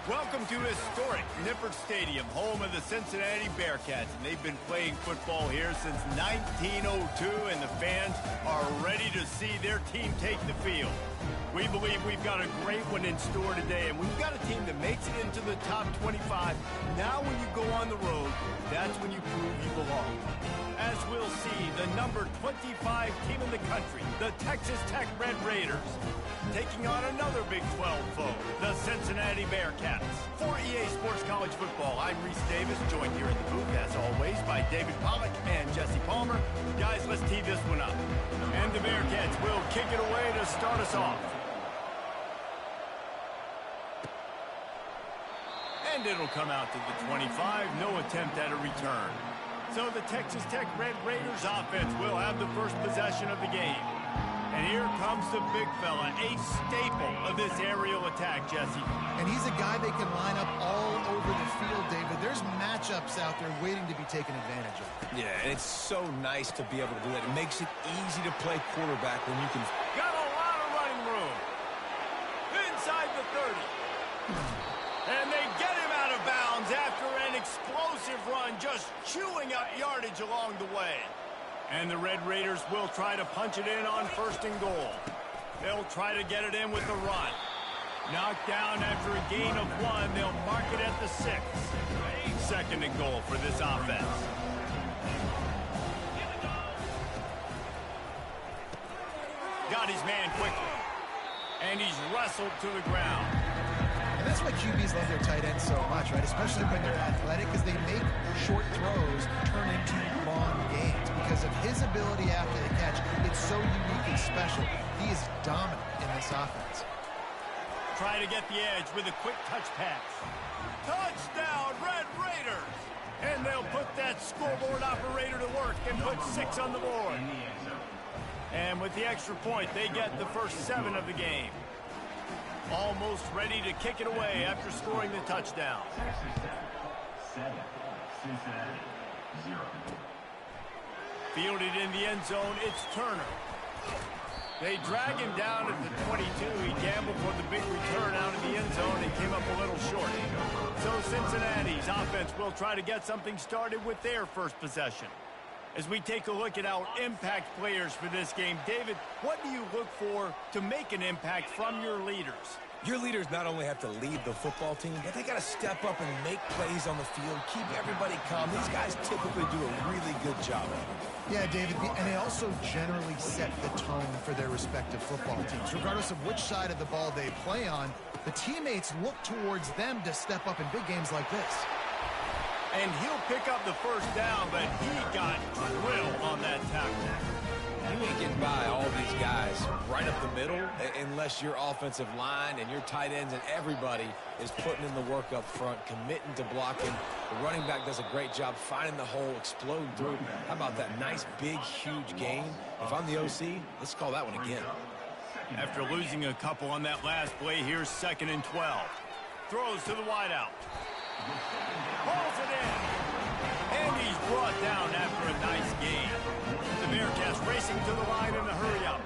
Welcome to historic Nippert Stadium, home of the Cincinnati Bearcats. And they've been playing football here since 1902, and the fans are ready to see their team take the field. We believe we've got a great one in store today, and we've got a team that makes it into the top 25. Now when you go on the road, that's when you prove you belong. As we'll see, the number 25 team in the country, the Texas Tech Red Raiders, taking on another Big 12 foe, the Cincinnati Bearcats. For EA Sports College Football, I'm Reese Davis, joined here in the booth, as always, by David Pollack and Jesse Palmer. Guys, let's tee this one up. And the Bearcats will kick it away to start us off. And it'll come out to the 25, no attempt at a return. So the Texas Tech Red Raiders offense will have the first possession of the game. And here comes the big fella, a staple of this aerial attack, Jesse. And he's a guy they can line up all over the field, David. There's matchups out there waiting to be taken advantage of. Yeah, and it's so nice to be able to do that. It makes it easy to play quarterback when you can... Got a lot of running room. Inside the 30. And they get him out of bounds after an explosive run, just chewing up yardage along the way. And the Red Raiders will try to punch it in on 1st and goal. They'll try to get it in with the run. Knocked down after a gain of 1. They'll mark it at the 6. 2nd and goal for this offense. Got his man quickly. And he's wrestled to the ground. And that's why QBs love their tight ends so much, right? Especially when they're athletic, because they make short throws turn into long gains. Because of his ability after the catch, it's so unique and special. He is dominant in this offense. Try to get the edge with a quick touch pass. Touchdown, Red Raiders! And they'll put that scoreboard operator to work and put 6 on the board. And with the extra point, they get the first 7 of the game. Almost ready to kick it away after scoring the touchdown. Fielded in the end zone, it's Turner. They drag him down at the 22. He gambled for the big return out of the end zone and came up a little short. So Cincinnati's offense will try to get something started with their first possession. As we take a look at our impact players for this game, David, what do you look for to make an impact from your leaders? Your leaders not only have to lead the football team, but they got to step up and make plays on the field, keep everybody calm. These guys typically do a really good job of it. Yeah, David, and they also generally set the tone for their respective football teams. Regardless of which side of the ball they play on, the teammates look towards them to step up in big games like this. And he'll pick up the first down, but he got drilled on that tackle. You ain't getting by all these guys right up the middle unless your offensive line and your tight ends and everybody is putting in the work up front, committing to blocking. The running back does a great job finding the hole, exploding through. How about that nice, big, huge gain? If I'm the OC, let's call that one again. After losing a couple on that last play, here's 2nd and 12. Throws to the wideout. Pulls it in. And he's brought down after a nice gain. The Bearcats racing to the line in a hurry-up.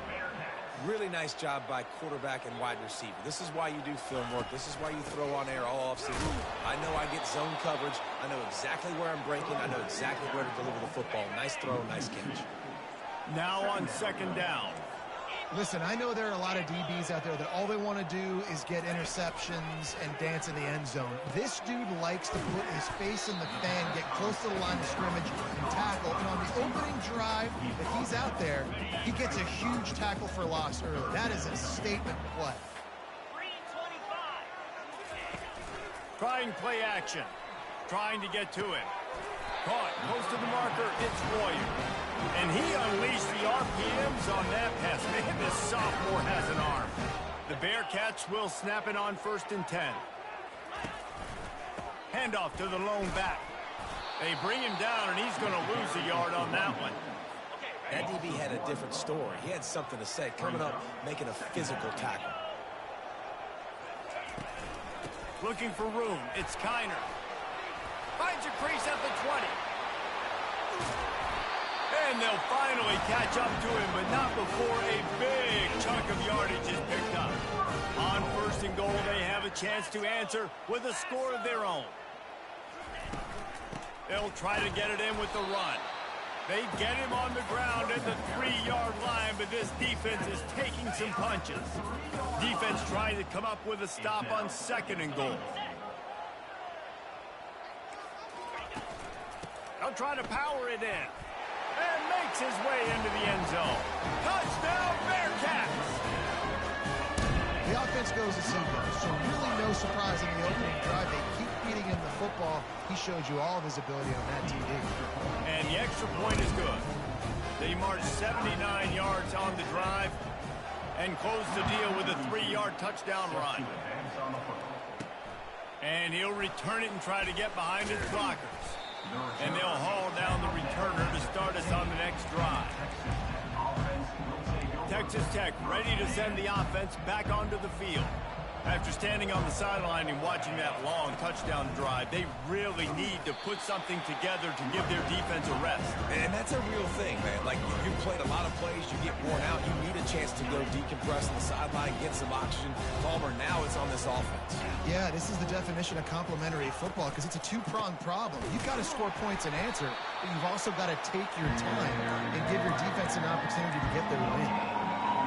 Really nice job by quarterback and wide receiver. This is why you do film work. This is why you throw on air all offseason. I know I get zone coverage. I know exactly where I'm breaking. I know exactly where to deliver the football. Nice throw, nice catch. Now on 2nd down. Listen, I know there are a lot of DBs out there that all they want to do is get interceptions and dance in the end zone. This dude likes to put his face in the fan, get close to the line of scrimmage, and tackle. And on the opening drive, if he's out there, he gets a huge tackle for loss early. That is a statement play. Trying play action. Trying to get to it. Caught close to the marker. It's Royer. And he unleashed the RPMs on that pass. Man, this sophomore has an arm. The Bearcats will snap it on 1st and 10. Handoff to the lone back. They bring him down, and he's going to lose a yard on that one. That DB had a different story. He had something to say, coming up, making a physical tackle. Looking for room. It's Kiner. Finds a crease at the 20. And they'll finally catch up to him, but not before a big chunk of yardage is picked up. On 1st and goal, they have a chance to answer with a score of their own. They'll try to get it in with the run. They get him on the ground at the 3-yard line, but this defense is taking some punches. Defense trying to come up with a stop on 2nd and goal. They'll try to power it in. And makes his way into the end zone. Touchdown, Bearcats! The offense goes as he goes, so really no surprise in the opening drive. They keep feeding him the football. He showed you all of his ability on that TD. And the extra point is good. They march 79 yards on the drive and close the deal with a 3-yard touchdown run. And he'll return it and try to get behind his blockers. And they'll haul down the returner to start us on the next drive. Texas Tech ready to send the offense back onto the field. After standing on the sideline and watching that long touchdown drive, they really need to put something together to give their defense a rest. And that's a real thing, man. Like, you played a lot of plays, you get worn out, you need a chance to go decompress on the sideline, get some oxygen. Palmer, now it's on this offense. Yeah, this is the definition of complementary football because it's a two-pronged problem. You've got to score points and answer, but you've also got to take your time and give your defense an opportunity to get their win.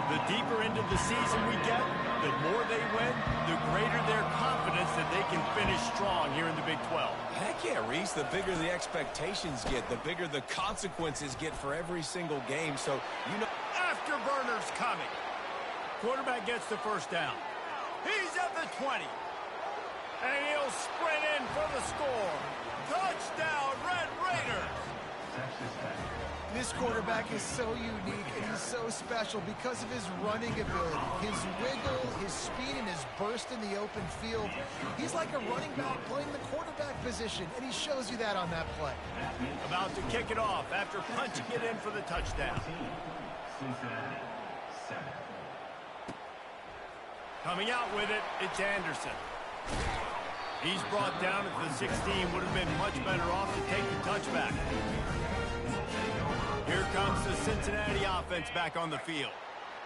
The deeper into the season we get, the more they win, the greater their confidence that they can finish strong here in the Big 12. Heck yeah, Reese. The bigger the expectations get, the bigger the consequences get for every single game. So, you know... Afterburner's coming. Quarterback gets the first down. He's at the 20. And he'll sprint in for the score. Touchdown, Red Raiders. This quarterback is so unique and he's so special because of his running ability, his wiggle, his speed, and his burst in the open field. He's like a running back playing the quarterback position, and he shows you that on that play. About to kick it off after punching it in for the touchdown. Coming out with it, it's Anderson. He's brought down at the 16, would have been much better off to take the touchback. Here comes the Cincinnati offense back on the field.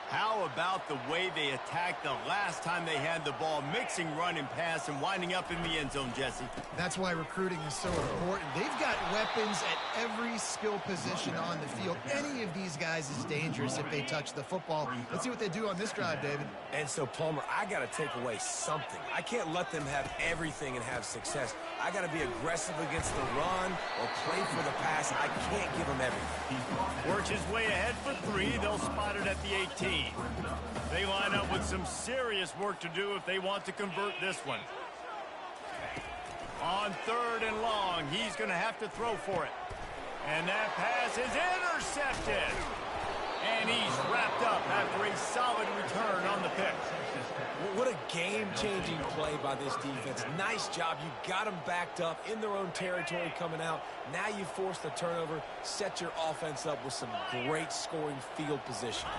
How about the way they attacked the last time they had the ball, mixing run and pass and winding up in the end zone, Jesse? That's why recruiting is so important. They've got weapons at every skill position on the field. Any of these guys is dangerous if they touch the football. Let's see what they do on this drive, David. And so, Palmer, I got to take away something. I can't let them have everything and have success. I got to be aggressive against the run or play for the pass. I can't give them everything. Works his way ahead for 3. They'll spot it at the 18. They line up with some serious work to do if they want to convert this one. On 3rd and long, he's going to have to throw for it. And that pass is intercepted. And he's wrapped up after a solid return on the pick. What a game-changing play by this defense. Nice job. You got them backed up in their own territory coming out. Now you force the turnover, set your offense up with some great scoring field position.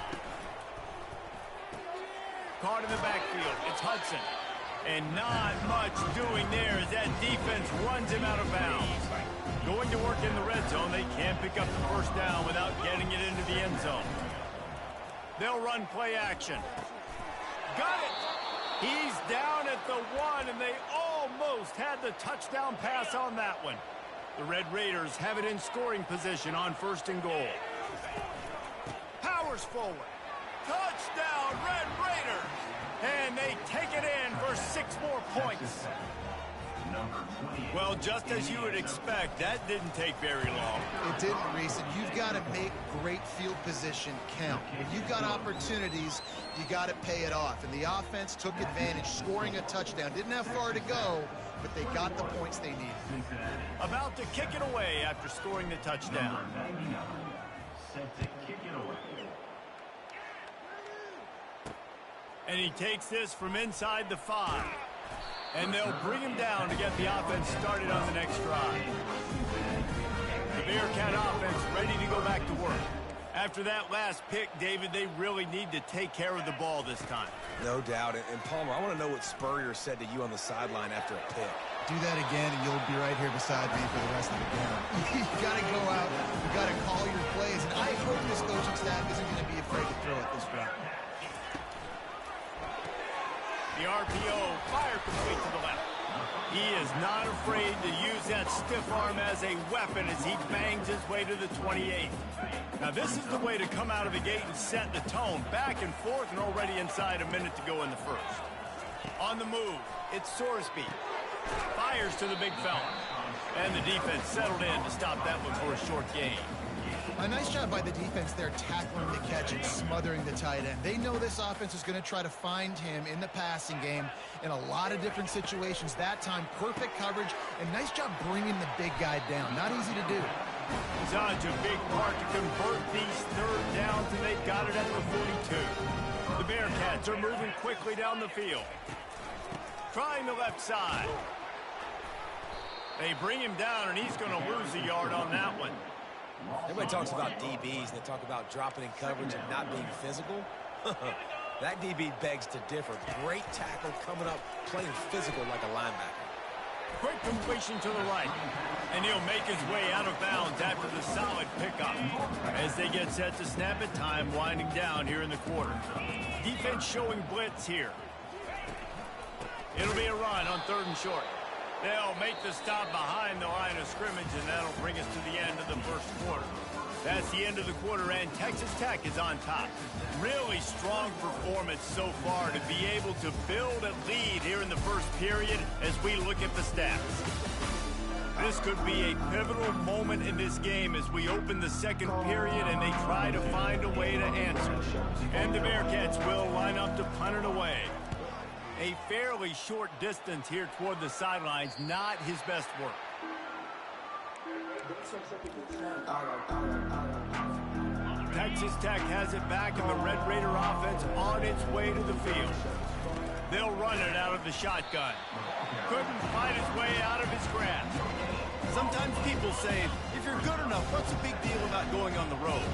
Caught in the backfield. It's Hudson. And not much doing there as that defense runs him out of bounds. Going to work in the red zone. They can't pick up the first down without getting it into the end zone. They'll run play action. Got it. He's down at the 1, and they almost had the touchdown pass on that one. The Red Raiders have it in scoring position on 1st and goal. Powers forward. Touchdown, Red Raiders! And they take it in for 6 more points. Well, just as you would expect, that didn't take very long. It didn't, Reese, and you've got to make great field position count. When you've got opportunities, you got to pay it off. And the offense took advantage, scoring a touchdown. Didn't have far to go, but they got the points they needed. About to kick it away after scoring the touchdown. And he takes this from inside the 5. And they'll bring him down to get the offense started on the next drive. The Bearcat offense ready to go back to work. After that last pick, David, they really need to take care of the ball this time. No doubt. And Palmer, I want to know what Spurrier said to you on the sideline after a pick. Do that again, and you'll be right here beside me for the rest of the game. You got to go out. You got to call your plays, and I hope this coaching staff isn't going to be afraid to throw it this route. The RPO, fire complete to the left. He is not afraid to use that stiff arm as a weapon as he bangs his way to the 28. Now, this is the way to come out of the gate and set the tone. Back and forth and already inside a minute to go in the first. On the move, it's Sorsby. Fires to the big fella. And the defense settled in to stop that one for a short gain. A nice job by the defense there tackling the catch and smothering the tight end. They know this offense is going to try to find him in the passing game in a lot of different situations. That time, perfect coverage, and nice job bringing the big guy down. Not easy to do. Such a big part to convert these third downs, and they've got it at the 42. The Bearcats are moving quickly down the field. Trying the left side. They bring him down, and he's going to lose a yard on that one. Everybody talks about DBs, and they talk about dropping in coverage and not being physical. That DB begs to differ. Great tackle coming up, playing physical like a linebacker. Quick completion to the right. And he'll make his way out of bounds after the solid pickup. As they get set to snap it, time winding down here in the quarter. Defense showing blitz here. It'll be a run on 3rd and short. They'll make the stop behind the line of scrimmage, and that'll bring us to the end of the first quarter. That's the end of the quarter, and Texas Tech is on top. Really strong performance so far to be able to build a lead here in the first period as we look at the stats. This could be a pivotal moment in this game as we open the second period and they try to find a way to answer. And the Bearcats will line up to punt it away. A fairly short distance here toward the sidelines, not his best work. Texas Tech has it back, and the Red Raider offense on its way to the field. They'll run it out of the shotgun. Couldn't fight his way out of his grasp. Sometimes people say, if you're good enough, what's the big deal about going on the road?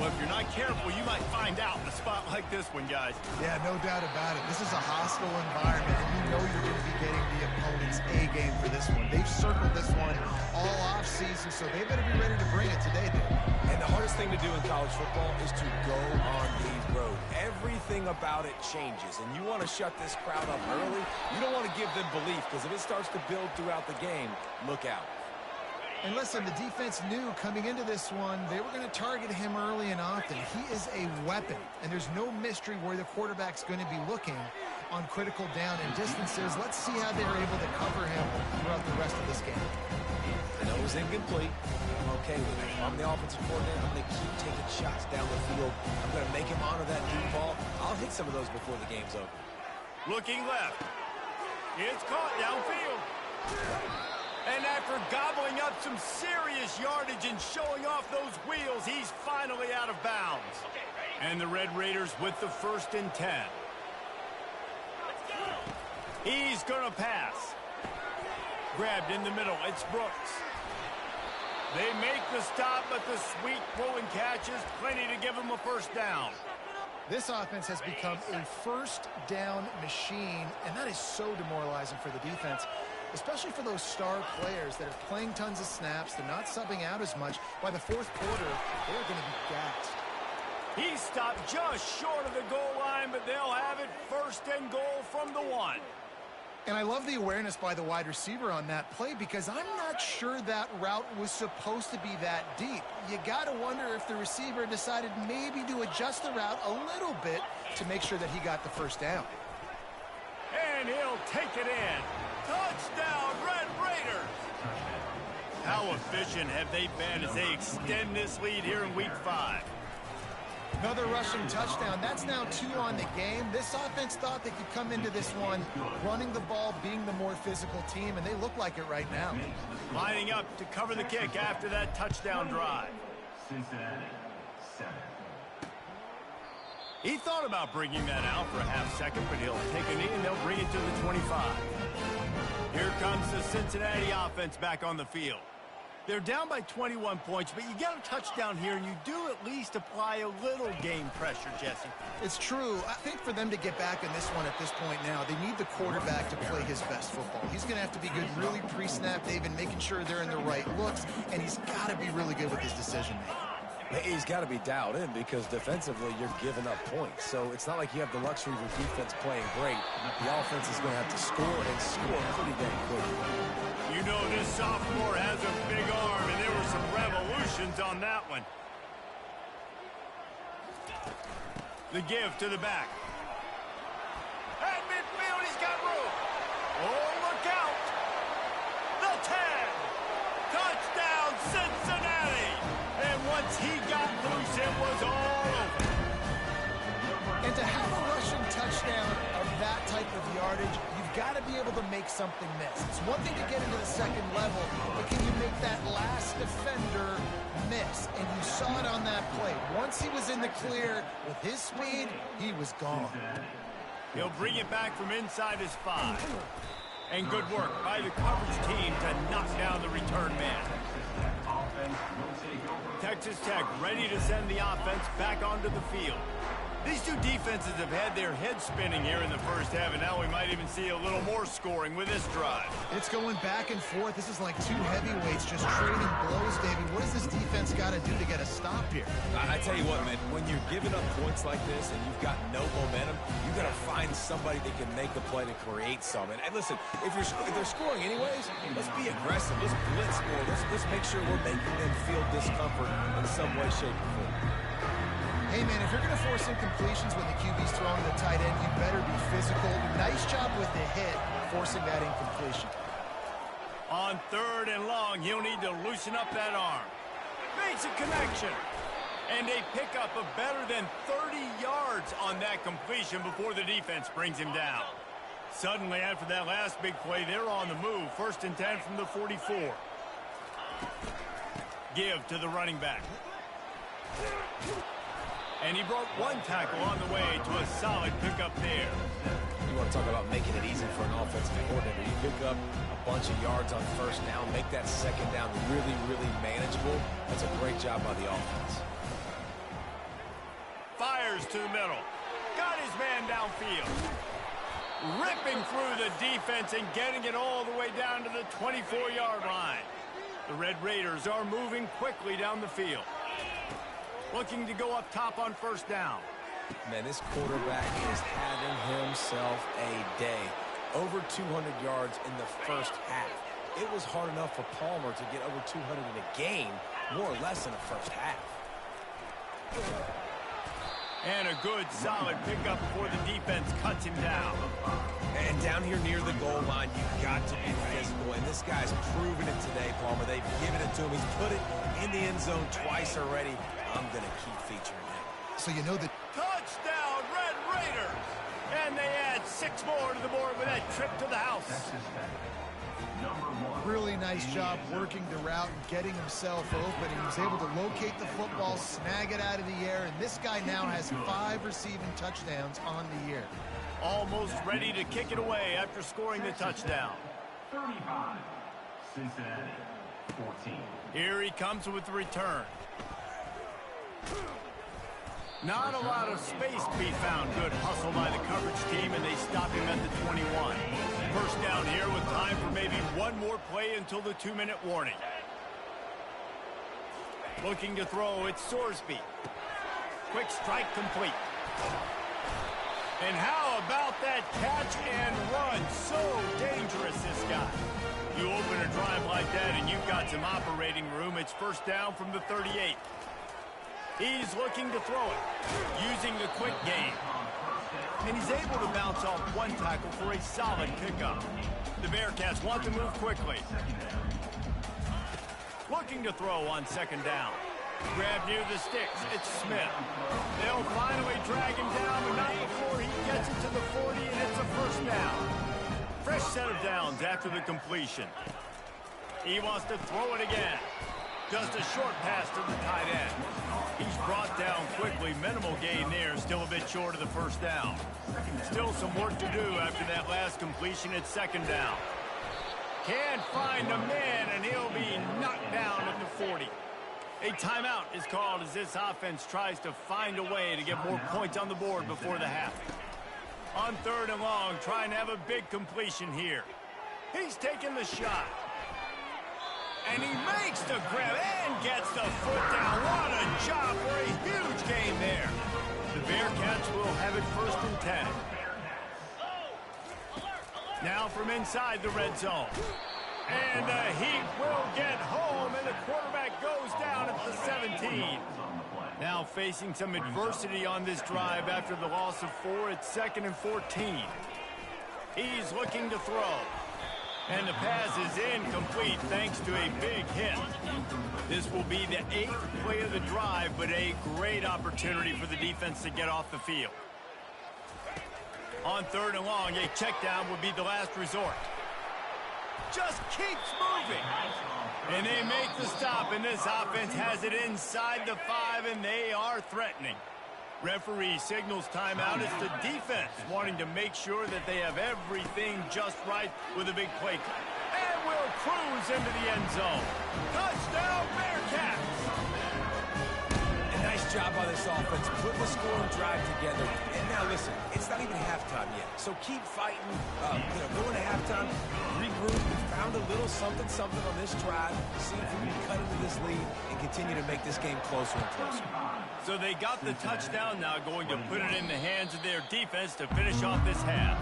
Well, if you're not careful, you might find out in a spot like this one, guys. Yeah, no doubt about it. This is a hostile environment, and you know you're going to be getting the opponent's A-game for this one. They've circled this one all off-season, so they better be ready to bring it today, dude. And the hardest thing to do in college football is to go on the road. Everything about it changes, and you want to shut this crowd up early. You don't want to give them belief, because if it starts to build throughout the game, look out. And listen, the defense knew coming into this one, they were going to target him early and often. He is a weapon, and there's no mystery where the quarterback's going to be looking on critical down and distances. Let's see how they're able to cover him throughout the rest of this game. I know it was incomplete. I'm okay with it. I'm the offensive coordinator. I'm going to keep taking shots down the field. I'm going to make him honor that deep ball. I'll hit some of those before the game's over. Looking left. It's caught downfield. And after gobbling up some serious yardage and showing off those wheels, he's finally out of bounds. And the Red Raiders with the 1st and 10. He's going to pass. Grabbed in the middle. It's Brooks. They make the stop, but the sweet throw and catch is plenty to give him a first down. This offense has become a first down machine, and that is so demoralizing for the defense, especially for those star players that are playing tons of snaps. They're not subbing out as much. By the 4th quarter, they're going to be gassed. He stopped just short of the goal line, but they'll have it 1st and goal from the 1. And I love the awareness by the wide receiver on that play, because I'm not sure that route was supposed to be that deep. You got to wonder if the receiver decided maybe to adjust the route a little bit to make sure that he got the first down. And he'll take it in. Touchdown, Red Raiders! How efficient have they been as they extend this lead here in Week 5? Another rushing touchdown. That's now 2 on the game. This offense thought they could come into this one running the ball, being the more physical team, and they look like it right now. Lining up to cover the kick after that touchdown drive. Cincinnati, 7. He thought about bringing that out for a half second, but he'll take a knee and they'll bring it to the 25. Here comes the Cincinnati offense back on the field. They're down by 21 points, but you get a touchdown here, and you do at least apply a little game pressure, Jesse. It's true. I think for them to get back in this one at this point now, they need the quarterback to play his best football. He's going to have to be good really pre-snap, David, making sure they're in the right looks, and he's got to be really good with his decision-making. He's got to be dialed in because defensively you're giving up points. So it's not like you have the luxury of your defense playing great. The offense is going to have to score and score pretty dang quick. You know this sophomore has a big arm, and there were some revolutions on that one. The give to the back. At midfield, he's got room. Oh, look out. The 10. Touchdown, Cincinnati. And once he got loose, it was all over. And to have a rushing touchdown of that type of yardage, you've got to be able to make something miss. It's one thing to get into the second level, but can you make that last defender miss? And you saw it on that play. Once he was in the clear with his speed, he was gone. He'll bring it back from inside his 5. And good work by the coverage team to knock down the return man. Texas Tech ready to send the offense back onto the field. These two defenses have had their heads spinning here in the first half, and now we might even see a little more scoring with this drive. It's going back and forth. This is like two heavyweights just trading blows, David. What does this defense got to do to get a stop here? I tell you what, man, when you're giving up points like this and you've got no momentum, you got to find somebody that can make the play to create some. And listen, if they're scoring anyways, let's be aggressive. Let's blitz more. Let's make sure we're making them feel discomfort in some way, shape, or form. Hey, man, if you're going to force incompletions when the QB's throwing to the tight end, you better be physical. Nice job with the hit, forcing that incompletion. On 3rd and long, he'll need to loosen up that arm. Makes a connection. And a pickup of better than 30 yards on that completion before the defense brings him down. Suddenly, after that last big play, they're on the move. 1st and 10 from the 44. Give to the running back. And he broke one tackle on the way to a solid pickup there. You want to talk about making it easy for an offensive coordinator. You pick up a bunch of yards on 1st down, make that 2nd down really, really manageable. That's a great job by the offense. Fires to the middle. Got his man downfield. Ripping through the defense and getting it all the way down to the 24-yard line. The Red Raiders are moving quickly down the field. Looking to go up top on 1st down. Man, this quarterback is having himself a day. Over 200 yards in the 1st half. It was hard enough for Palmer to get over 200 in a game, more or less in the 1st half. And a good, solid pickup before the defense cuts him down. And down here near the goal line, you've got to be physical. And this guy's proven it today, Palmer. They've given it to him. He's put it in the end zone twice already. I'm going to keep featuring him. So you know that... Touchdown, Red Raiders! And they add 6 more to the board with that trip to the house. Really nice job working the route and getting himself open. He was able to locate the football, snag it out of the air, and this guy now has 5 receiving touchdowns on the year. Almost ready to kick it away after scoring the touchdown. 35, Cincinnati, 14. Here he comes with the return. Not a lot of space to be found. Good hustle by the coverage team, and they stop him at the 21. 1st down here with time for maybe one more play until the 2-minute warning. Looking to throw, it's Sorsby. Quick strike complete. And how about that catch and run? So dangerous, this guy. You open a drive like that, and you've got some operating room. It's 1st down from the 38. He's looking to throw it, using the quick game. And he's able to bounce off one tackle for a solid pickup. The Bearcats want to move quickly. Looking to throw on 2nd down. Grab near the sticks. It's Smith. They'll finally drag him down, but not before he gets it to the 40, and it's a 1st down. Fresh set of downs after the completion. He wants to throw it again. Just a short pass to the tight end. He's brought down quickly. Minimal gain there. Still a bit short of the 1st down. Still some work to do after that last completion at 2nd down. Can't find a man, and he'll be knocked down at the 40. A timeout is called as this offense tries to find a way to get more points on the board before the half. On 3rd and long, trying to have a big completion here. He's taking the shot. And he makes the grab and gets the foot down. What a job for a huge gain there. The Bearcats will have it 1st and 10. Now from inside the red zone. And the Heat will get home, and the quarterback goes down at the 17. Now facing some adversity on this drive after the loss of 4. It's 2nd and 14. He's looking to throw. And the pass is incomplete thanks to a big hit. This will be the 8th play of the drive, but a great opportunity for the defense to get off the field. On 3rd and long, a check down would be the last resort. Just keeps moving. And they make the stop, and this offense has it inside the 5, and they are threatening. Referee signals timeout. It's the defense wanting to make sure that they have everything just right with a big play. And will cruise into the end zone. Touchdown, Bearcats! A nice job by this offense, putting the scoring drive together. And now listen, it's not even halftime yet, so keep fighting. Going to halftime, regroup, found a little something on this drive. See if we can cut into this lead and continue to make this game closer and closer. So they got the touchdown, now going to put it in the hands of their defense to finish off this half.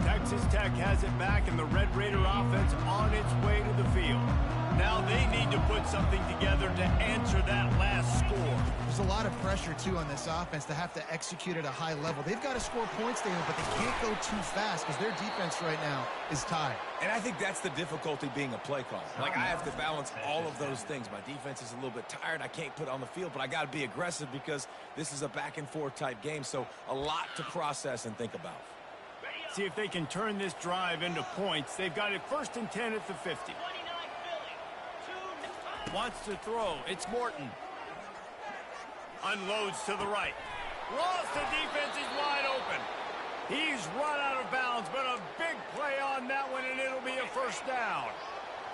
Texas Tech has it back, and the Red Raider offense on its way to the field. Now they need to put something together to answer that last score. There's a lot of pressure, too, on this offense to have to execute at a high level. They've got to score points, David, but they can't go too fast because their defense right now is tied. And I think that's the difficulty being a play caller. Like, I have to balance all of those things. My defense is a little bit tired. I can't put it on the field, but I got to be aggressive because this is a back-and-forth type game, so a lot to process and think about. See if they can turn this drive into points. They've got it 1st and 10 at the 50. Wants to throw. It's Morton. Unloads to the right. Lost, the defense is wide open. He's run out of bounds, but a big play on that one, and it'll be a 1st down.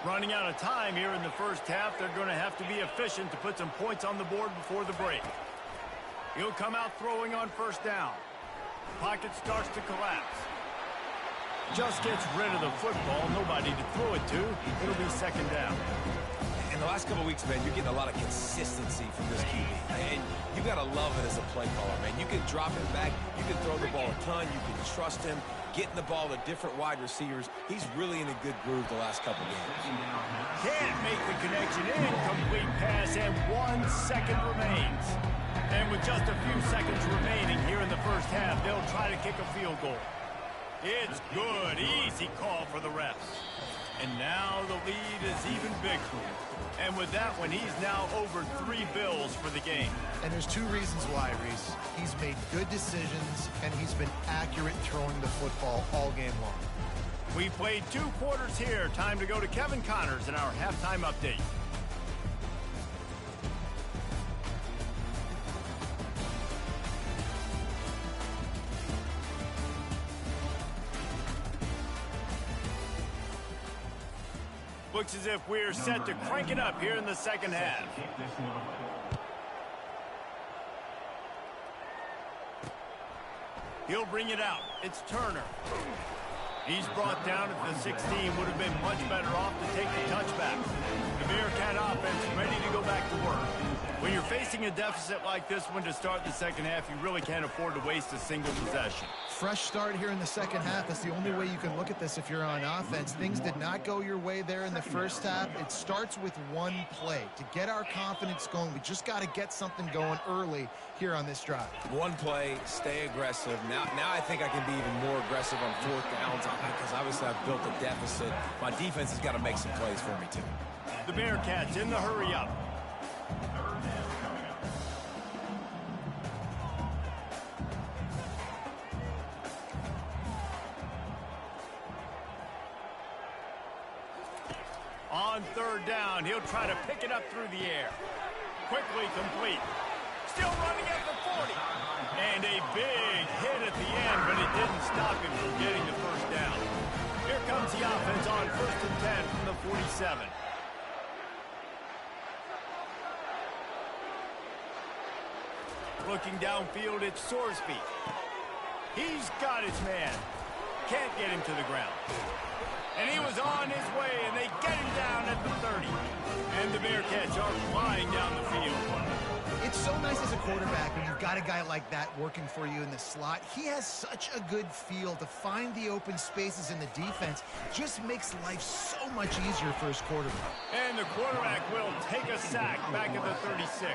Running out of time here in the 1st half. They're going to have to be efficient to put some points on the board before the break. He'll come out throwing on 1st down. Pocket starts to collapse. Just gets rid of the football. Nobody to throw it to. It'll be 2nd down. In the last couple of weeks, man, you're getting a lot of consistency from this QB. And you got to love it as a play caller, man. You can drop it back. You can throw the ball a ton. You can trust him. Getting the ball to different wide receivers. He's really in a good groove the last couple of games. Can't make the connection. Incomplete pass, and 1 second remains. And with just a few seconds remaining here in the 1st half, they'll try to kick a field goal. It's good. Easy call for the refs. And now the lead is even bigger. And with that one, he's now over 3 bills for the game. And there's 2 reasons why, Reese. He's made good decisions, and he's been accurate throwing the football all game long. We played 2 quarters here. Time to go to Kevin Connors in our halftime update. Looks as if we're set to crank it up here in the 2nd half. He'll bring it out. It's Turner. He's brought down at the 16. Would have been much better off to take the touchback. The Bearcat offense ready to go back to work. When you're facing a deficit like this one to start the 2nd half, you really can't afford to waste a single possession. Fresh start here in the 2nd half. That's the only way you can look at this if you're on offense. Things did not go your way there in the 1st half. It starts with 1 play. To get our confidence going, we just got to get something going early here on this drive. 1 play, stay aggressive. Now I think I can be even more aggressive on 4th downs because obviously I've built a deficit. My defense has got to make some plays for me too. The Bearcats in the hurry up. On 3rd down, he'll try to pick it up through the air. Quickly complete. Still running at the 40. And a big hit at the end, but it didn't stop him from getting the first down. Here comes the offense on 1st and 10 from the 47. Looking downfield, it's Sorsby. He's got his man. Can't get him to the ground. And he was on his way, and they get him down at the 30. And the Bearcats are flying down the field. It's so nice as a quarterback when you've got a guy like that working for you in the slot. He has such a good feel to find the open spaces in the defense. Just makes life so much easier for his quarterback. And the quarterback will take a sack back at the 36.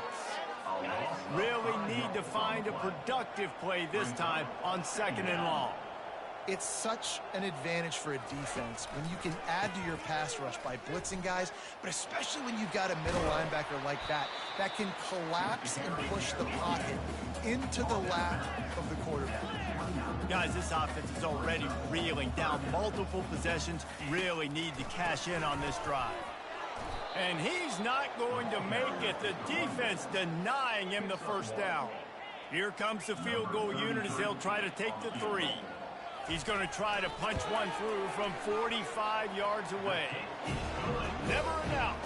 Really need to find a productive play this time on 2nd and long. It's such an advantage for a defense when you can add to your pass rush by blitzing guys, but especially when you've got a middle linebacker like that can collapse and push the pocket into the lap of the quarterback. Guys, this offense is already reeling down multiple possessions. Really need to cash in on this drive. And he's not going to make it. The defense denying him the first down. Here comes the field goal unit as they'll try to take the 3. He's going to try to punch one through from 45 yards away. Never an out.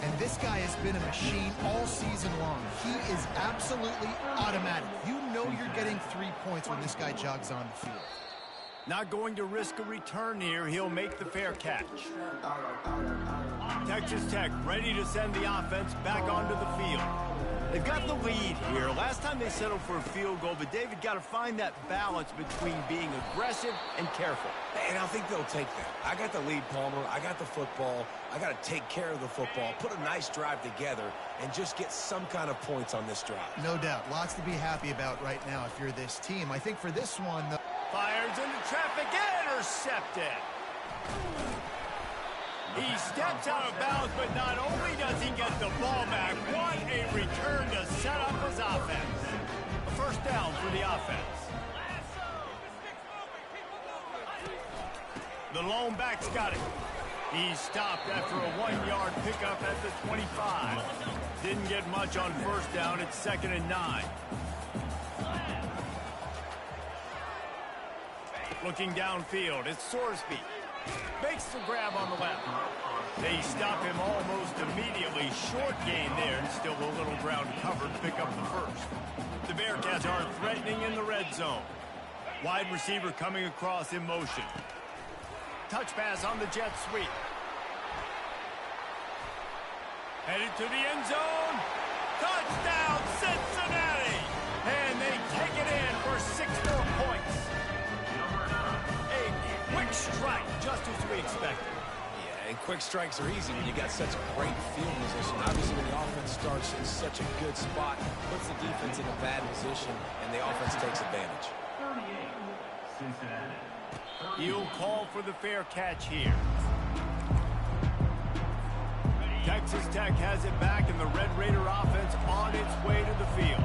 And this guy has been a machine all season long. He is absolutely automatic. You know you're getting 3 points when this guy jogs on the field. Not going to risk a return here. He'll make the fair catch. Texas Tech ready to send the offense back onto the field. They've got the lead here. Last time they settled for a field goal, but David got to find that balance between being aggressive and careful. And I think they'll take that. I got the lead, Palmer. I got the football. I got to take care of the football, put a nice drive together, and just get some kind of points on this drive. No doubt. Lots to be happy about right now if you're this team. I think for this one, fires into traffic, intercepted. He steps out of bounds, but not only does he get the ball back, what a return to set up his offense. A first down for the offense. The lone back's got it. He stopped after a 1-yard pickup at the 25. Didn't get much on first down. It's 2nd and 9. Looking downfield, it's Sorsby. Makes the grab on the left. They stop him almost immediately. Short gain there, and still a little ground covered to pick up the first. The Bearcats are threatening in the red zone. Wide receiver coming across in motion. Touch pass on the jet sweep. Headed to the end zone. Touchdown, Cincinnati! And they take it in for 6 more points. Quick strike, just as we expected. Yeah, and quick strikes are easy when you got such a great field position. Obviously, when the offense starts in such a good spot, puts the defense in a bad position, and the offense takes advantage. 38, Cincinnati. He'll call for the fair catch here. Texas Tech has it back, and the Red Raider offense on its way to the field.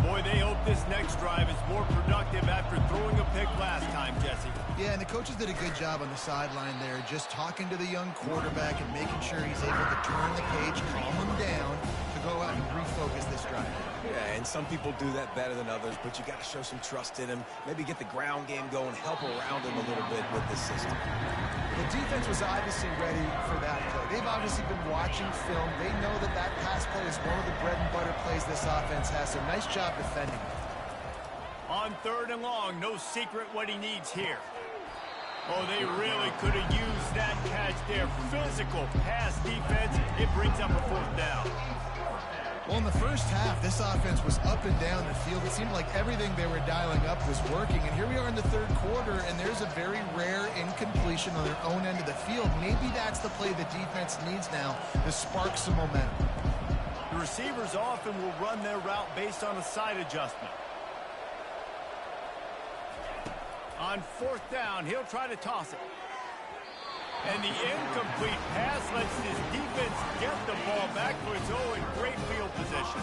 Boy, they hope this next drive is more productive after throwing a pick last time, Jesse. yeah, and the coaches did a good job on the sideline there, just talking to the young quarterback and making sure he's able to turn the page, calm him down, to go out and refocus this drive. Yeah, and some people do that better than others, but you got to show some trust in him. Maybe get the ground game going, help around him a little bit with this system. The defense was obviously ready for that play. They've obviously been watching film. They know that that pass play is one of the bread and butter plays this offense has, so nice job defending. On 3rd and long, no secret what he needs here. Oh, they really could have used that catch there. Physical pass defense. It brings up a 4th down. Well, in the first half, this offense was up and down the field. It seemed like everything they were dialing up was working. And here we are in the 3rd quarter, and there's a very rare incompletion on their own end of the field. Maybe that's the play the defense needs now to spark some momentum. The receivers often will run their route based on a side adjustment. On 4th down, he'll try to toss it. And the incomplete pass lets his defense get the ball back to its own in great field position.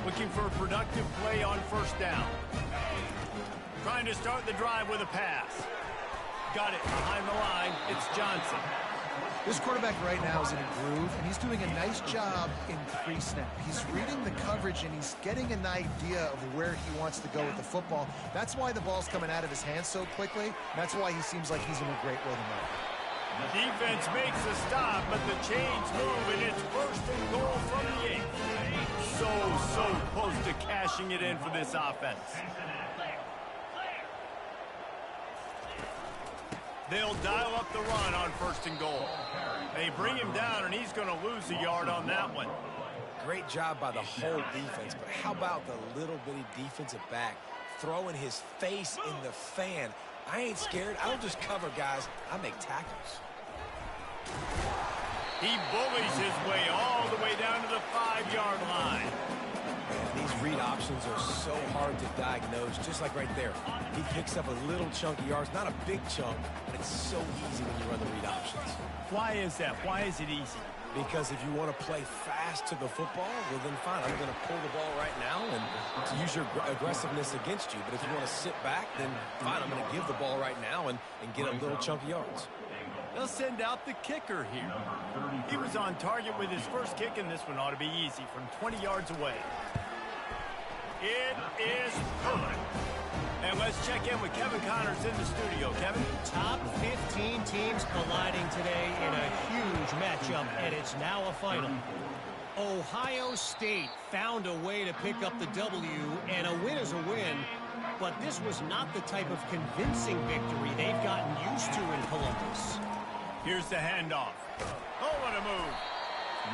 Looking for a productive play on 1st down. Trying to start the drive with a pass. Got it behind the line. It's Johnson. This quarterback right now is in a groove, and he's doing a nice job in pre-snap. He's reading the coverage, and he's getting an idea of where he wants to go with the football. That's why the ball's coming out of his hands so quickly. That's why he seems like he's in a great rhythm right now. The defense makes a stop, but the chains move, and it's first and goal from the 8. So close to cashing it in for this offense. They'll dial up the run on first and goal. They bring him down, and he's going to lose a yard on that one. Great job by the whole defense, but how about the little bitty defensive back throwing his face in the fan? I ain't scared. I don't just cover guys. I make tackles. He bullies his way all the way down to the 5-yard line. These read options are so hard to diagnose, just like right there. He picks up a little chunk of yards, not a big chunk, but it's so easy when you run the read options. Why is that? Why is it easy? Because if you want to play fast to the football, well then fine, I'm going to pull the ball right now and to use your aggressiveness against you. But if you want to sit back, then fine, I'm going to give the ball right now and get a little chunk of yards. They'll send out the kicker here. He was on target with his first kick, and this one ought to be easy from 20 yards away. It is perfect. And let's check in with Kevin Connors in the studio. Kevin? Top 15 teams colliding today in a huge matchup, and it's now a final. Ohio State found a way to pick up the W, and a win is a win, but this was not the type of convincing victory they've gotten used to in Columbus. Here's the handoff. Oh, what a move.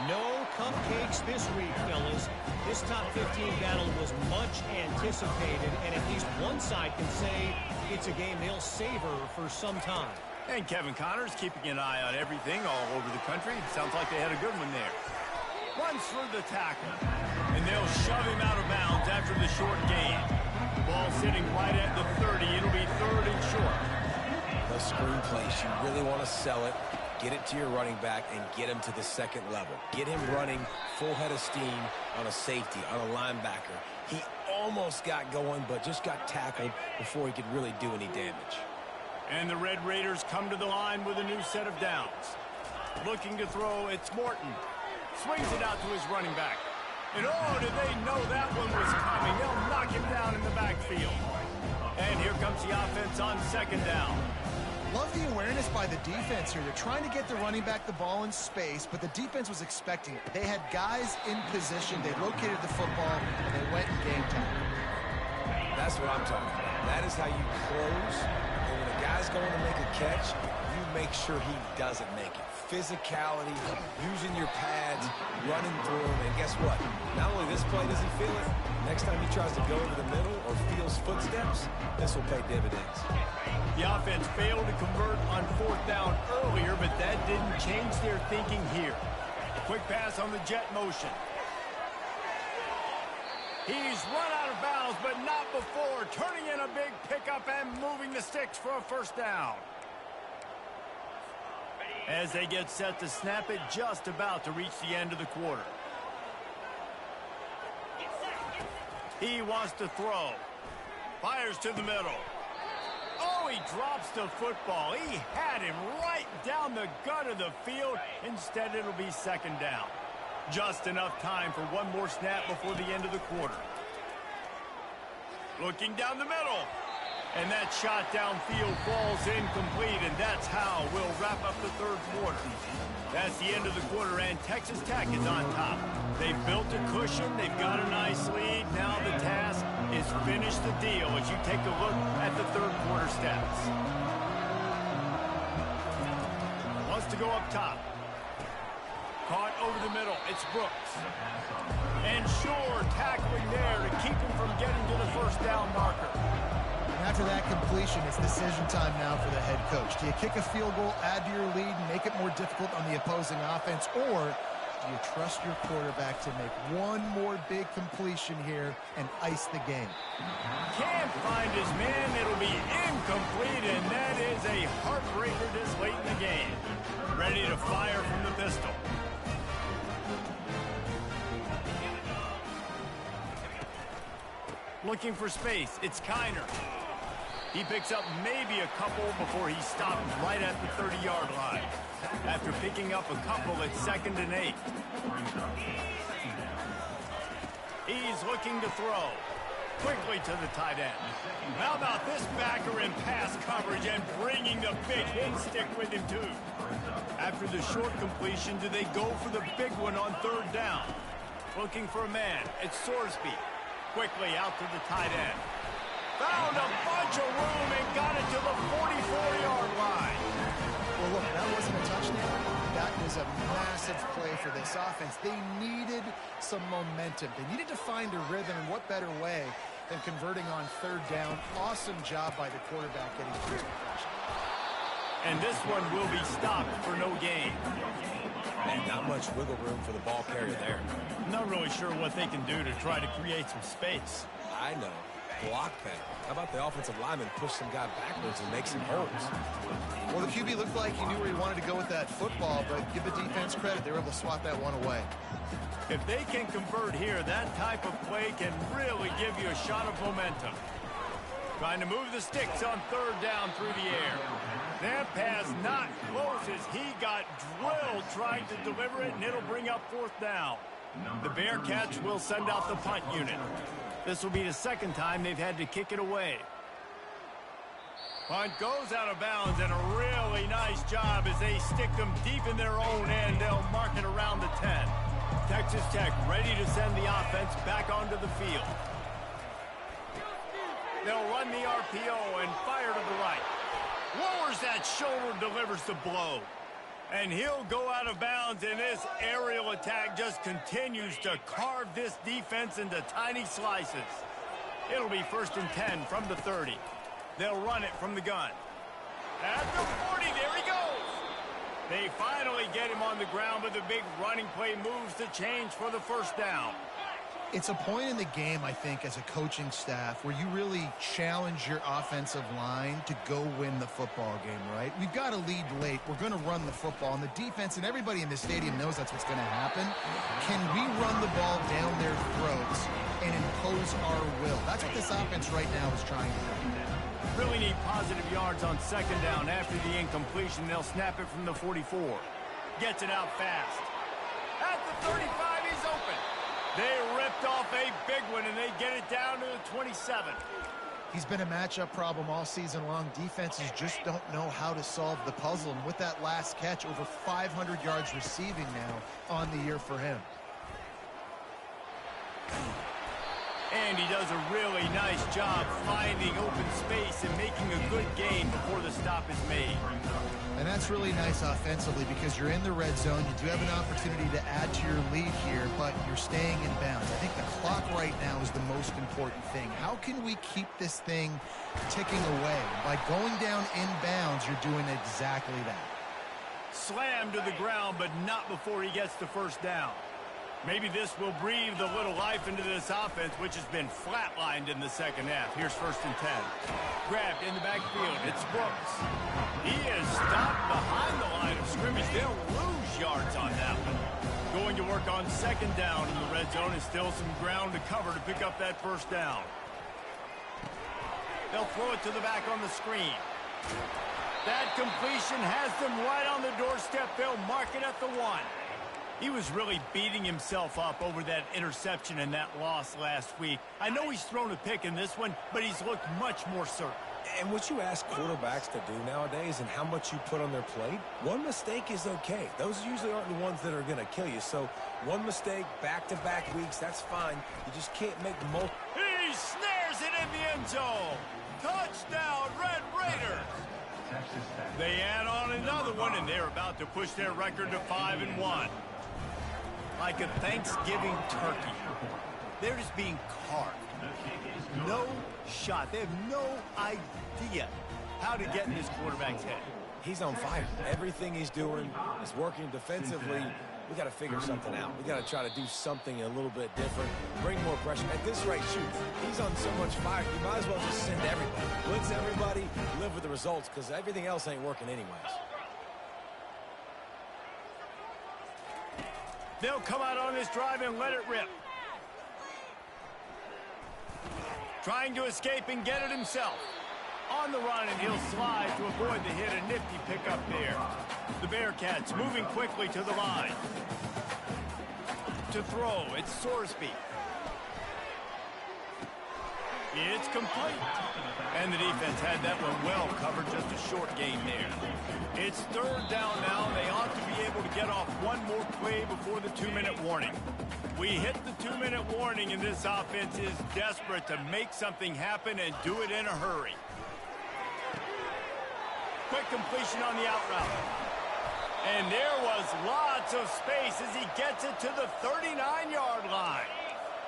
No cupcakes this week, fellas. This top 15 battle was much anticipated, and at least one side can say it's a game they'll savor for some time. And Kevin Connors keeping an eye on everything all over the country. Sounds like they had a good one there. Runs for the tackle. And they'll shove him out of bounds after the short gain. Ball sitting right at the 30. It'll be 3rd and short. The screen place, you really want to sell it. Get it to your running back and get him to the second level. Get him running full head of steam on a safety, on a linebacker. He almost got going, but just got tackled before he could really do any damage. And the Red Raiders come to the line with a new set of downs. Looking to throw, it's Morton. Swings it out to his running back. And oh, did they know that one was coming. They'll knock him down in the backfield. And here comes the offense on 2nd down. Love the awareness by the defense here. They're trying to get the running back the ball in space, but the defense was expecting it. They had guys in position. They located the football, and they went and game time. That's what I'm talking about. That is how you close. And when a guy's going to make a catch, you make sure he doesn't make it. Physicality, using your pads, running through him, and guess what? Not only this play does he feel it, next time he tries to go over the middle or feels footsteps, this will pay dividends. The offense failed to convert on 4th down earlier, but that didn't change their thinking here. Quick pass on the jet motion. He's run out of bounds, but not before. Turning in a big pickup and moving the sticks for a 1st down. As they get set to snap it, just about to reach the end of the quarter. He wants to throw. Fires to the middle. Oh, he drops the football. He had him right down the gut of the field. Instead, it'll be 2nd down. Just enough time for one more snap before the end of the quarter. Looking down the middle. And that shot downfield falls incomplete, and that's how we'll wrap up the 3rd quarter. That's the end of the quarter, and Texas Tech is on top. They've built a cushion. They've got a nice lead. Now the task is finish the deal as you take a look at the 3rd quarter stats. Wants to go up top. Caught over the middle. It's Brooks. And Shore tackling there to keep him from getting to the 1st down marker. After that completion, it's decision time now for the head coach. Do you kick a field goal, add to your lead, and make it more difficult on the opposing offense, or do you trust your quarterback to make one more big completion here and ice the game? Can't find his man. It'll be incomplete, and that is a heartbreaker this late in the game. Ready to fire from the pistol. Looking for space. It's Kiner. He picks up maybe a couple before he stops right at the 30-yard line. After picking up a couple at 2nd and 8. He's looking to throw. Quickly to the tight end. How about this backer in pass coverage and bringing the big hit stick with him too? After the short completion, do they go for the big one on 3rd down? Looking for a man. It's Sorsby. Quickly out to the tight end. Found a bunch of room and got it to the 44-yard line. Well, look, that wasn't a touchdown. That was a massive play for this offense. They needed some momentum. They needed to find a rhythm, and what better way than converting on 3rd down. Awesome job by the quarterback getting through progression. And this one will be stopped for no gain. And not much wiggle room for the ball carrier there. Not really sure what they can do to try to create some space. I know. Block that. How about the offensive lineman push some guy backwards and make some holes? Well, the QB looked like he knew where he wanted to go with that football, but give the defense credit. They were able to swat that one away. If they can convert here, that type of play can really give you a shot of momentum. Trying to move the sticks on 3rd down through the air. That pass not close as he got drilled trying to deliver it, and it'll bring up 4th down. The Bearcats will send out the punt unit. This will be the 2nd time they've had to kick it away. Punt goes out of bounds, and a really nice job as they stick them deep in their own end. They'll mark it around the 10. Texas Tech ready to send the offense back onto the field. They'll run the RPO and fire to the right. Lowers that shoulder, delivers the blow. And he'll go out of bounds, and this aerial attack just continues to carve this defense into tiny slices. It'll be 1st and 10 from the 30. They'll run it from the gun. At the 40, there he goes. They finally get him on the ground, but the big running play moves the change for the 1st down. It's a point in the game, I think, as a coaching staff where you really challenge your offensive line to go win the football game, right? We've got to lead late. We're going to run the football, and the defense and everybody in the stadium knows that's what's going to happen. Can we run the ball down their throats and impose our will? That's what this offense right now is trying to do. Really need positive yards on 2nd down. After the incompletion, they'll snap it from the 44. Gets it out fast. At the 35, he's open. They ripped off a big one, and they get it down to the 27. He's been a matchup problem all season long. Defenses just don't know how to solve the puzzle. And with that last catch, over 500 yards receiving now on the year for him. And he does a really nice job finding open space and making a good gain before the stop is made. And that's really nice offensively because you're in the red zone. You do have an opportunity to add to your lead here, but you're staying in bounds. I think the clock right now is the most important thing. How can we keep this thing ticking away? By going down in bounds, you're doing exactly that. Slammed to the ground, but not before he gets the 1st down. Maybe this will breathe a little life into this offense, which has been flatlined in the 2nd half. Here's 1st and 10. Grabbed in the backfield. It's Brooks. He is stopped behind the line of scrimmage. They'll lose yards on that one. Going to work on 2nd down in the red zone, and still some ground to cover to pick up that 1st down. They'll throw it to the back on the screen. That completion has them right on the doorstep. They'll mark it at the 1. He was really beating himself up over that interception and that loss last week. I know he's thrown a pick in this one, but he's looked much more certain. And what you ask quarterbacks to do nowadays and how much you put on their plate, one mistake is okay. Those usually aren't the ones that are going to kill you. So one mistake, back-to-back weeks, that's fine. You just can't make multiple. He snares it in the end zone. Touchdown, Red Raiders. They add on another one, and they're about to push their record to 5-1. Like a Thanksgiving turkey. They're just being carved. No shot. They have no idea how to get in this quarterback's head. He's on fire. Everything he's doing is working defensively. We got to figure something out. We got to try to do something a little bit different. Bring more pressure. At this rate, shoot, he's on so much fire. You might as well just send everybody. Blitz everybody. Live with the results because everything else ain't working anyways. They'll come out on this drive and let it rip. Trying to escape and get it himself. On the run, and he'll slide to avoid the hit. A nifty pickup there. The Bearcats moving quickly to the line. To throw, it's Sorsby. It's complete. And the defense had that one well covered, just a short gain there. It's third down now. They ought to be able to get off one more play before the 2-minute warning. We hit the 2-minute warning, and this offense is desperate to make something happen and do it in a hurry. Quick completion on the out route. And there was lots of space as he gets it to the 39-yard line.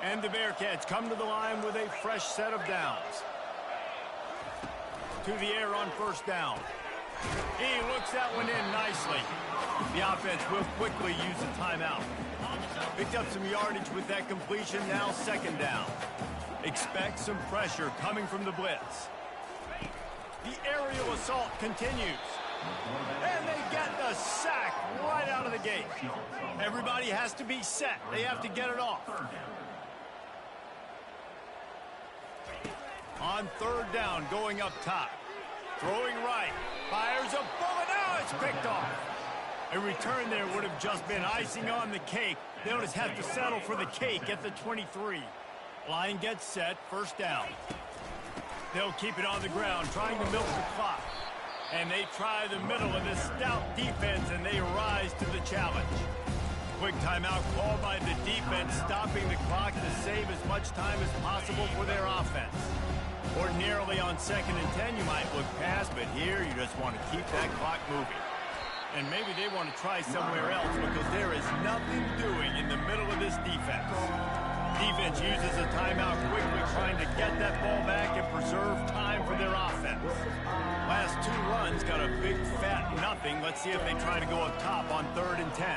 And the Bearcats come to the line with a fresh set of downs. To the air on first down. He looks that one in nicely. The offense will quickly use a timeout. Picked up some yardage with that completion, now second down. Expect some pressure coming from the blitz. The aerial assault continues. And they get the sack right out of the gate. Everybody has to be set. They have to get it off. On third down, going up top. Throwing right. Fires a bullet. Now it's picked off. A return there would have just been icing on the cake. They'll just have to settle for the cake at the 23. Line gets set. First down. They'll keep it on the ground, trying to milk the clock. And they try the middle of this stout defense, and they rise to the challenge. Quick timeout called by the defense, stopping the clock to save as much time as possible for their offense. Ordinarily on 2nd and 10, you might look past, but here you just want to keep that clock moving. And maybe they want to try somewhere else because there is nothing doing in the middle of this defense. Defense uses a timeout quickly, trying to get that ball back and preserve time for their offense. Last 2 runs got a big fat nothing. Let's see if they try to go up top on 3rd and 10.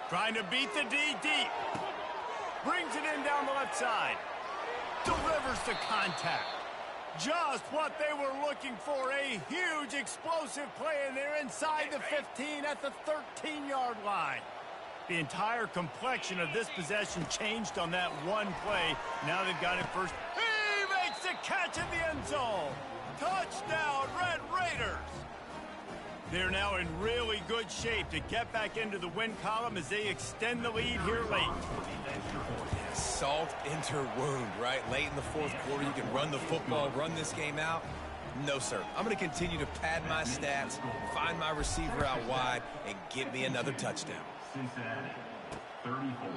Trying to beat the D deep. Brings it in down the left side. Delivers the contact. Just what they were looking for. A huge explosive play, and they're inside the 15 at the 13-yard line. The entire complexion of this possession changed on that one play. Now they've got it first. He makes the catch in the end zone. Touchdown, Red Raiders. They're now in really good shape to get back into the win column as they extend the lead here late. Salt into wound, right? Late in the 4th quarter, you can run the football, run this game out. No, sir. I'm going to continue to pad my stats, find my receiver out wide, and get me another touchdown. Cincinnati, 34.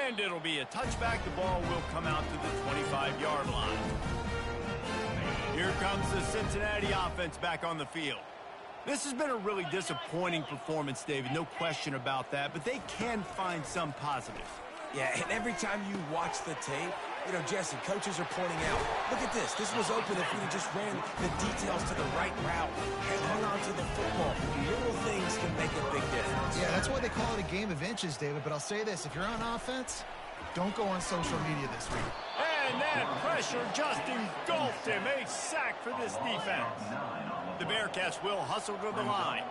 And it'll be a touchback. The ball will come out to the 25-yard line. Here comes the Cincinnati offense back on the field. This has been a really disappointing performance, David. No question about that, but they can find some positives. Yeah, and every time you watch the tape, you know, Jesse, coaches are pointing out, look at this. This was open if we just ran the details to the right route and hung on to the football. Little things can make a big difference. Yeah, that's why they call it a game of inches, David. But I'll say this, if you're on offense, don't go on social media this week. And that pressure just engulfed him. A sack for this defense. The Bearcats will hustle to the line.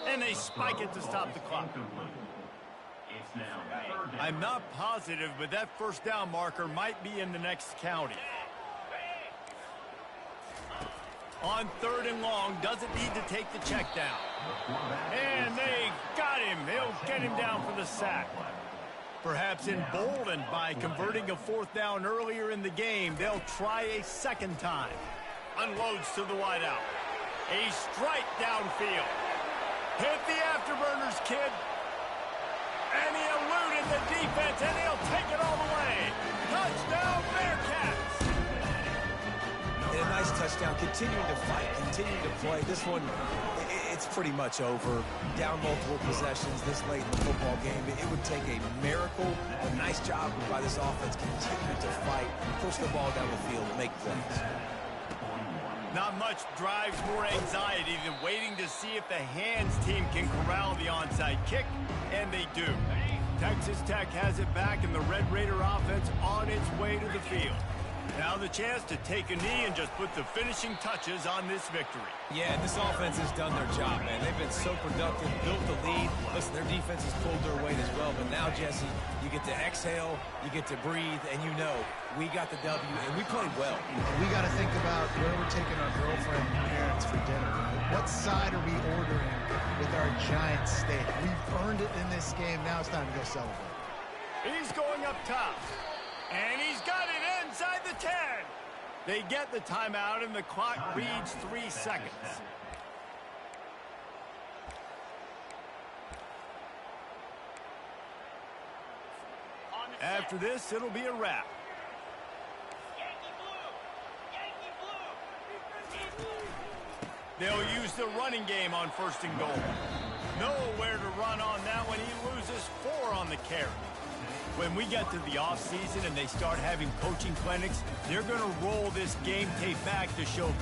And they spike it to stop the clock. I'm not positive, but that first down marker might be in the next county. On 3rd and long, doesn't need to take the check down. And they got him. They'll get him down for the sack. Perhaps emboldened by converting a 4th down earlier in the game, they'll try a second time. Unloads to the wideout. A strike downfield. Hit the afterburners, kid. And he eluded the defense, and he'll take it all the way. Touchdown, Bearcats! And a nice touchdown, continuing to fight, continuing to play. This one, it's pretty much over. Down multiple possessions this late in the football game. It would take a miracle. A nice job by this offense, continuing to fight, push the ball down the field, make plays. Not much drives more anxiety than waiting to see if the hands team can corral the onside kick, and they do. Texas Tech has it back, and the Red Raider offense on its way to the field. Now the chance to take a knee and just put the finishing touches on this victory. Yeah, this offense has done their job, man. They've been so productive, built the lead. Listen, their defense has pulled their weight as well. But now, Jesse, you get to exhale, you get to breathe, and you know we got the W, and we played well. We got to think about where we're taking our girlfriend and parents for dinner. What side are we ordering with our giant steak? We've earned it in this game. Now it's time to go celebrate. He's going up top. And he's got it inside the 10. They get the timeout, and the clock reads 3 seconds. After this, it'll be a wrap. They'll use the running game on 1st and goal. Nowhere to run on that one. He loses 4 on the carry. When we get to the offseason and they start having coaching clinics, they're going to roll this game tape back to show